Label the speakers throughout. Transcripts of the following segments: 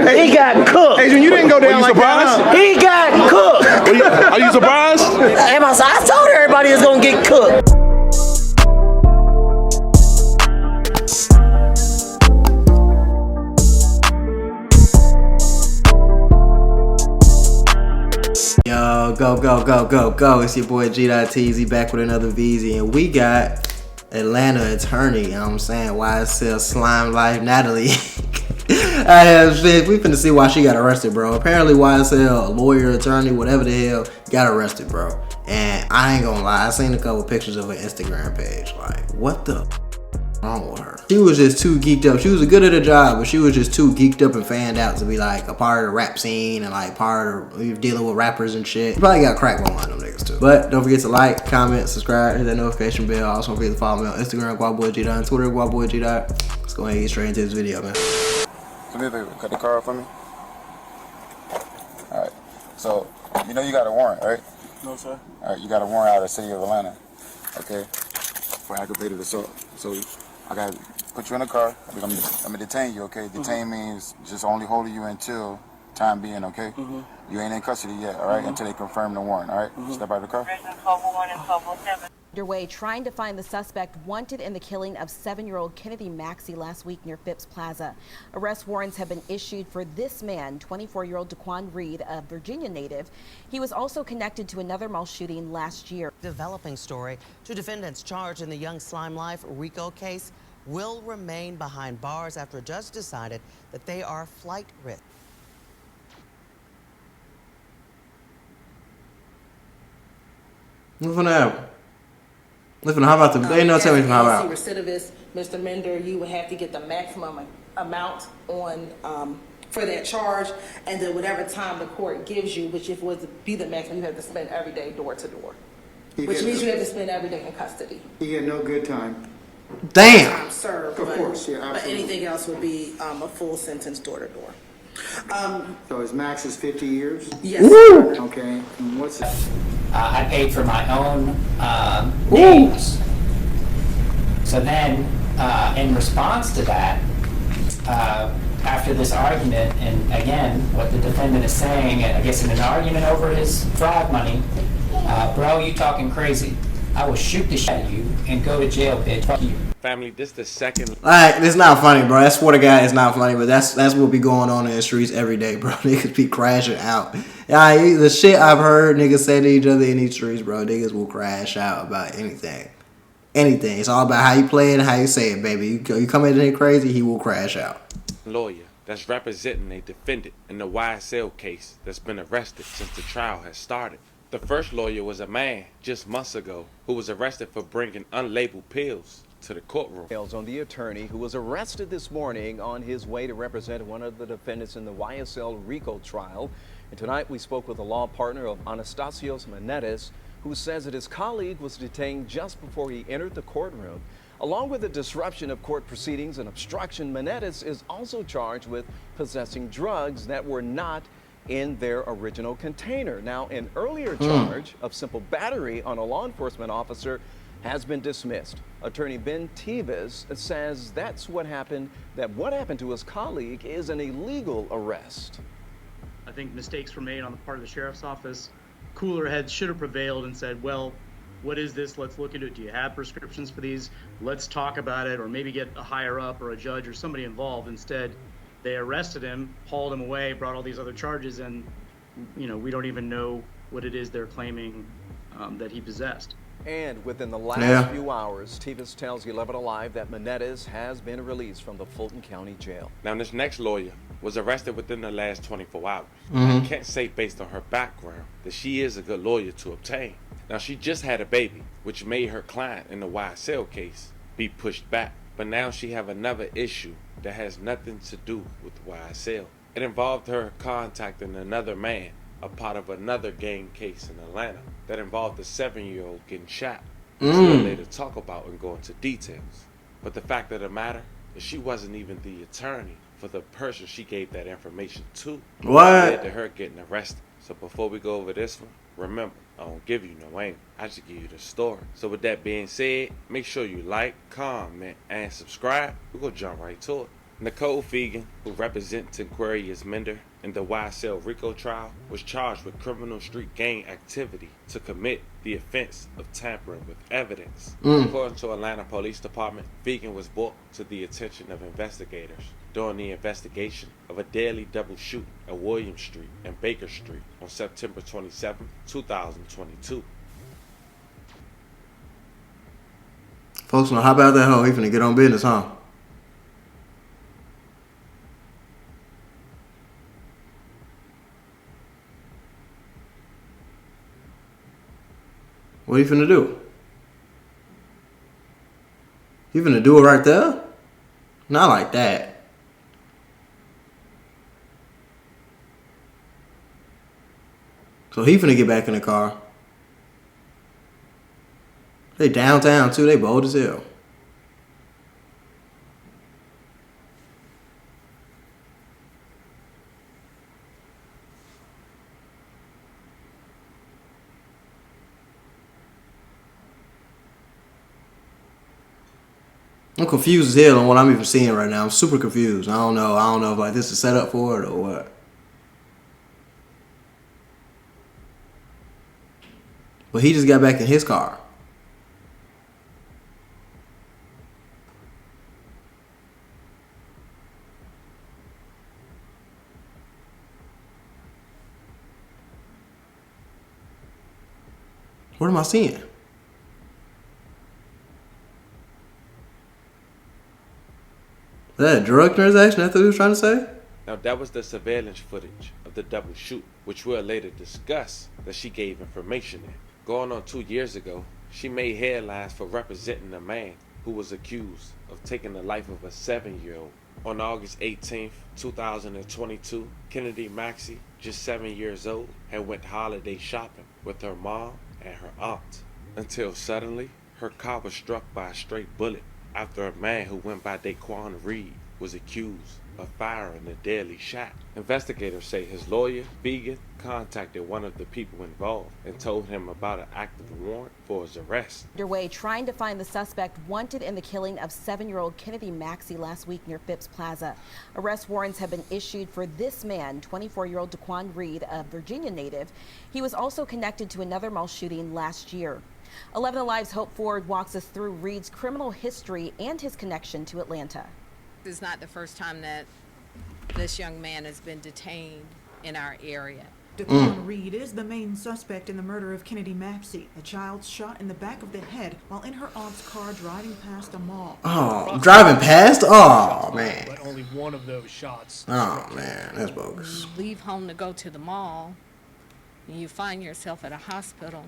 Speaker 1: He got cooked.
Speaker 2: Adrian, you didn't go down like that.
Speaker 1: He got cooked.
Speaker 2: Are you surprised?
Speaker 1: I told everybody it's gonna get cooked.
Speaker 3: Yo, go. It's your boy G.TZ back with another VZ, and we got Atlanta attorney, you know what I'm saying, YSL Slime Life Natalie. We finna see why she got arrested, bro. Apparently YSL, a lawyer, attorney, whatever the hell, got arrested, bro. And I ain't gonna lie, I seen a couple pictures of her Instagram page. Like, what the wrong with her? She was just too geeked up. She was good at her job, but she was just too geeked up and fanned out to be like a part of the rap scene and like part of dealing with rappers and shit. She probably got crack on one of them niggas too. But don't forget to like, comment, subscribe, hit that notification bell. Also don't forget to follow me on Instagram, GuaboyG, on Twitter, GuaboyG. Let's go ahead and get straight into this video, man.
Speaker 4: Come here, baby. Cut the car off for me. Alright. So, you know you got a warrant, right?
Speaker 5: No, sir.
Speaker 4: Alright, you got a warrant out of the city of Atlanta. Okay? For aggravated assault. So, I gotta put you in the car. I'm gonna detain you, okay? Detain means just only holding you until time being, okay? You ain't in custody yet, alright? Until they confirm the warrant, alright? Step out of the car.
Speaker 6: Underway trying to find the suspect wanted in the killing of 7-year-old Kennedy Maxey last week near Phipps Plaza. Arrest warrants have been issued for this man, 24-year-old Daquan Reed, a Virginia native. He was also connected to another mall shooting last year.
Speaker 7: Developing story. 2 defendants charged in the Young Slime Life RICO case will remain behind bars after a judge decided that they are flight risk.
Speaker 3: Listen up. Listen, how about the? They know. Tell me how about.
Speaker 8: Recidivist, Mr. Mender, you would have to get the maximum amount on for that charge, and then whatever time the court gives you, which if it was to be the maximum, you have to spend every day door to door, which means you have to spend every day in custody.
Speaker 5: He had no good time.
Speaker 3: Damn.
Speaker 8: Time served,
Speaker 5: Of course, yeah,
Speaker 8: but
Speaker 5: absolutely.
Speaker 8: anything else would be a full sentence door to door.
Speaker 5: So his max is 50 years?
Speaker 8: Yes.
Speaker 3: Woo!
Speaker 5: Okay, and what's that?
Speaker 9: I paid for my own names. So then, in response to that, after this argument, and again, what the defendant is saying, I guess in an argument over his fraud money, bro, you talking crazy. I will shoot the shit out of you and go to jail, bitch. Fuck you.
Speaker 10: Family, this the second.
Speaker 3: Like, it's not funny, bro. I swear to God, it's not funny, but that's what be going on in the streets every day, bro. Niggas be crashing out. The shit I've heard niggas say to each other in these streets, bro, niggas will crash out about anything. Anything. It's all about how you play it and how you say it, baby. You come in here crazy, he will crash out.
Speaker 10: Lawyer that's representing a defendant in the YSL case that's been arrested since the trial has started. The first lawyer was a man just months ago who was arrested for bringing unlabeled pills to the courtroom.
Speaker 11: On the attorney who was arrested this morning on his way to represent one of the defendants in the YSL RICO trial. And tonight we spoke with a law partner of Anastasios Menendez, who says that his colleague was detained just before he entered the courtroom. Along with the disruption of court proceedings and obstruction, Menendez is also charged with possessing drugs that were not in their original container. Now, an earlier charge of simple battery on a law enforcement officer has been dismissed. Attorney Ben Tevis says that's what happened to his colleague is an illegal arrest.
Speaker 12: I think mistakes were made on the part of the sheriff's office. Cooler heads should have prevailed and said, well, what is this? Let's look into it. Do you have prescriptions for these? Let's talk about it, or maybe get a higher up or a judge or somebody involved. Instead, they arrested him, hauled him away, brought all these other charges, and we don't even know what it is they're claiming that he possessed.
Speaker 11: And within the last few hours, Tevis tells 11 Alive that Menendez has been released from the Fulton County Jail.
Speaker 10: Now, this next lawyer was arrested within the last 24 hours. I can't say based on her background that she is a good lawyer to obtain. Now, she just had a baby, which made her client in the YSL case be pushed back. But now she have another issue that has nothing to do with YSL. It involved her contacting another man, a part of another gang case in Atlanta that involved a 7-year-old getting shot, which we'll later talk about and go into details. But the fact of the matter is she wasn't even the attorney for the person she gave that information to.
Speaker 3: What?
Speaker 10: It led to her getting arrested. So before we go over this one, remember, I don't give you no aim. I just give you the story. So with that being said, make sure you like, comment, and subscribe. We're going to jump right to it. Nicole Fegan, who represents Aquarius Mender in the YSL RICO trial, was charged with criminal street gang activity to commit the offense of tampering with evidence. According to Atlanta Police Department, Fegan was brought to the attention of investigators during the investigation of a deadly double shoot at William Street and Baker Street on September 27, 2022.
Speaker 3: Folks know how about that hoe? He finna get on business, huh? What you finna do? You finna do it right there? Not like that. So he finna get back in the car. They downtown too, they bold as hell. I'm confused as hell on what I'm even seeing right now. I'm super confused. I don't know if like this is set up for it or what. But he just got back in his car. What am I seeing? Is that a drug transaction? That's what he was trying to say?
Speaker 10: Now that was the surveillance footage of the double shoot, which we'll later discuss that she gave information in. Going on 2 years ago, she made headlines for representing a man who was accused of taking the life of a 7-year-old. On August 18th, 2022, Kennedy Maxey, just 7 years old, had went holiday shopping with her mom and her aunt, until suddenly her car was struck by a stray bullet after a man who went by Daquan Reed was accused of firing a deadly shot. Investigators say his lawyer, Fegan, contacted one of the people involved and told him about an active warrant for his arrest.
Speaker 6: Underway trying to find the suspect wanted in the killing of 7-year-old Kennedy Maxey last week near Phipps Plaza. Arrest warrants have been issued for this man, 24-year-old Daquan Reed, a Virginia native. He was also connected to another mall shooting last year. 11 Alive's Hope Ford walks us through Reed's criminal history and his connection to Atlanta.
Speaker 13: This is not the first time that this young man has been detained in our area.
Speaker 14: Daquan Reed is the main suspect in the murder of Kennedy Maxey, a child shot in the back of the head while in her aunt's car driving past a mall.
Speaker 3: Oh, driving past? Oh, man.
Speaker 15: But only one of those shots.
Speaker 3: Oh, man, that's bogus.
Speaker 13: You leave home to go to the mall, and you find yourself at a hospital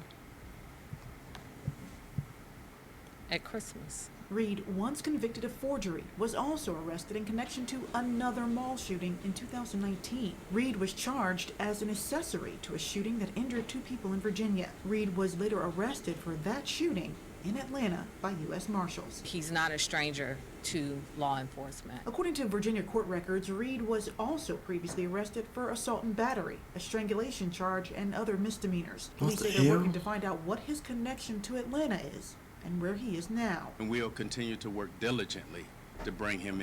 Speaker 13: at Christmas.
Speaker 14: Reed, once convicted of forgery, was also arrested in connection to another mall shooting in 2019. Reed was charged as an accessory to a shooting that injured 2 people in Virginia. Reed was later arrested for that shooting in Atlanta by U.S. Marshals.
Speaker 13: He's not a stranger to law enforcement.
Speaker 14: According to Virginia court records, Reed was also previously arrested for assault and battery, a strangulation charge, and other misdemeanors. Police say they're working to find out what his connection to Atlanta is and where he is now.
Speaker 16: And we'll continue to work diligently to bring him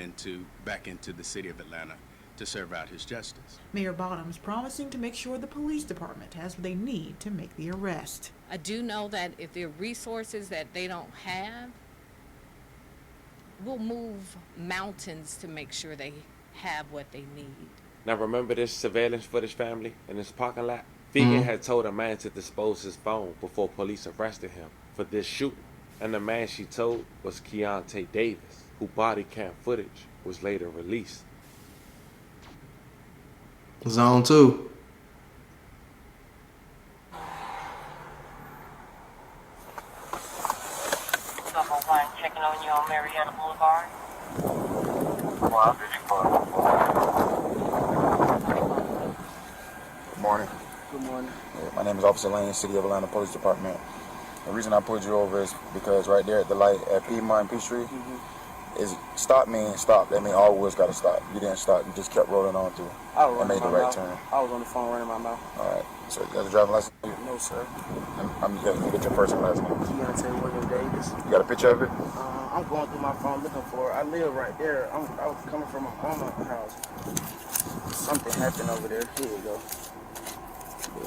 Speaker 16: back into the city of Atlanta to serve out his justice.
Speaker 14: Mayor Bottoms promising to make sure the police department has what they need to make the arrest.
Speaker 13: I do know that if there are resources that they don't have, we'll move mountains to make sure they have what they need.
Speaker 10: Now remember this surveillance footage, family, in this parking lot? Fegan had told a man to dispose his phone before police arrested him for this shooting. And the man she told was Keontae Davis, whose body cam footage was later released.
Speaker 3: Zone 2.
Speaker 17: Checking on you on Marietta Boulevard.
Speaker 4: Good morning.
Speaker 17: Good morning.
Speaker 4: My name is Officer Lane, City of Atlanta Police Department. The reason I pulled you over is because right there at the light at Piedmont and Peachtree, Is stop means stop. That means all wheels got to stop. You didn't stop. You just kept rolling on through and made the right turn.
Speaker 18: I was on the phone running my mouth.
Speaker 4: All right. So you got a driving license?
Speaker 18: No, sir.
Speaker 4: I'm going to get your first and last name.
Speaker 18: Keontae William Davis.
Speaker 4: You got a picture of it?
Speaker 18: I'm going through my phone looking for it. I live right there. I was coming from my mama's house. Something happened over there. Here you go.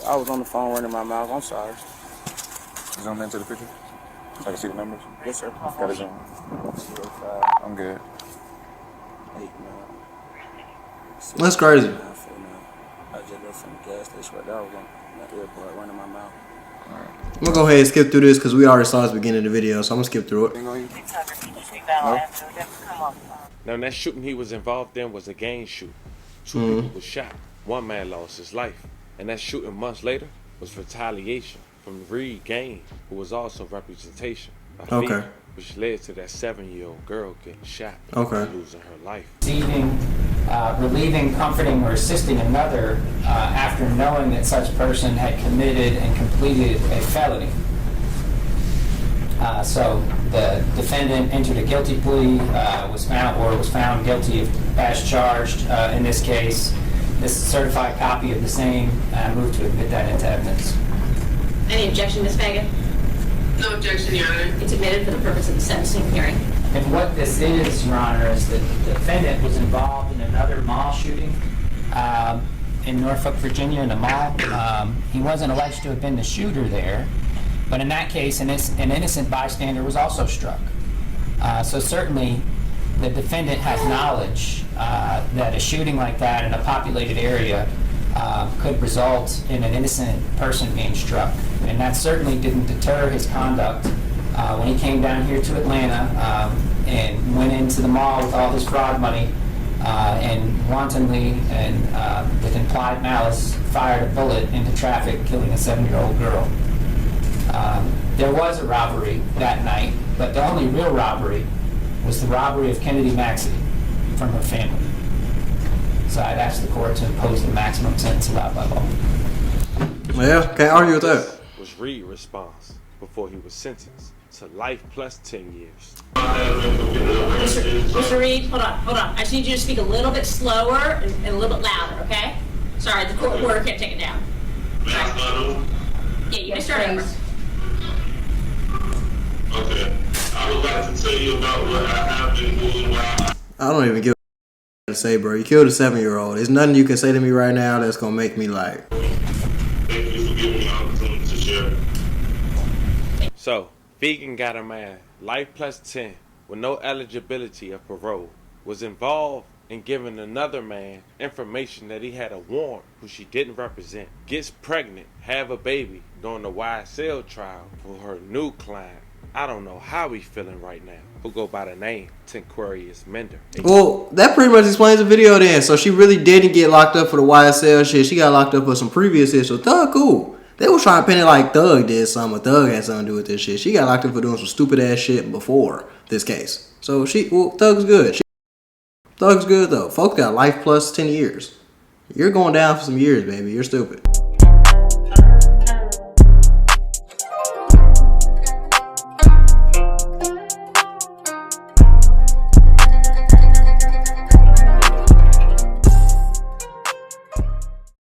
Speaker 18: I was on the phone running my mouth. I'm sorry.
Speaker 4: Zoom into the picture so I can see the numbers.
Speaker 18: Yes, sir.
Speaker 4: Got it zoom.
Speaker 18: 05.
Speaker 4: I'm good.
Speaker 18: 89.
Speaker 3: That's crazy.
Speaker 18: I just left from the gas station right there. I was on the airport running my mouth.
Speaker 3: I'm gonna go ahead and skip through this because we already saw this beginning of the video, so I'm gonna skip through it.
Speaker 10: Now, that shooting he was involved in was a gang shooting. Two people were shot. One man lost his life. And that shooting months later was retaliation from Reed gang, who was also representation of female, which led to that 7-year-old girl getting shot and losing her life.
Speaker 9: Relieving, comforting, or assisting another after knowing that such person had committed and completed a felony. So the defendant entered a guilty plea, was found guilty of as charged in this case. This certified copy of the same, moved to admit that into evidence.
Speaker 19: Any objection, Ms. Fagan? No objection, Your Honor. It's admitted for the purpose of the sentencing hearing.
Speaker 9: And what this is, Your Honor, is that the defendant was involved in another mall shooting in Norfolk, Virginia, in a mall. He wasn't alleged to have been the shooter there, but in that case, an innocent bystander was also struck. So certainly, the defendant has knowledge that a shooting like that in a populated area could result in an innocent person being struck. And that certainly didn't deter his conduct when he came down here to Atlanta and went into the mall with all his fraud money and wantonly and with implied malice fired a bullet into traffic, killing a 7-year-old girl. There was a robbery that night, but the only real robbery was the robbery of Kennedy Maxey from her family. So I'd ask the court to impose the maximum sentence allowed by law.
Speaker 3: Yeah, can't argue with that.
Speaker 10: Was Reed's response before he was sentenced to life plus 10 years.
Speaker 19: Mr. Reed, hold on. I just need you to speak a little bit slower and a little bit louder, okay? Sorry, the court order can't take it down. Yeah, you can start over.
Speaker 20: Okay. I would like to tell you about what I have been doing while
Speaker 3: I don't even give a to say, bro. You killed a 7-year-old. There's nothing you can say to me right now that's gonna make me like.
Speaker 20: Thank you for giving me the opportunity to share.
Speaker 10: So, Vegan got a man, life plus 10, with no eligibility of parole, was involved in giving another man information that he had a warrant who she didn't represent, gets pregnant, have a baby during the YSL trial for her new client. I don't know how he's feeling right now. Who go by the name Tinquarius Mender.
Speaker 3: Well, that pretty much explains the video then. So she really didn't get locked up for the YSL shit. She got locked up for some previous shit. So Thug cool. They was trying to pin it like Thug did something, or Thug had something to do with this shit. She got locked up for doing some stupid ass shit before this case. So Thug's good. Thug's good though. Folks got life plus 10 years. You're going down for some years, baby. You're stupid.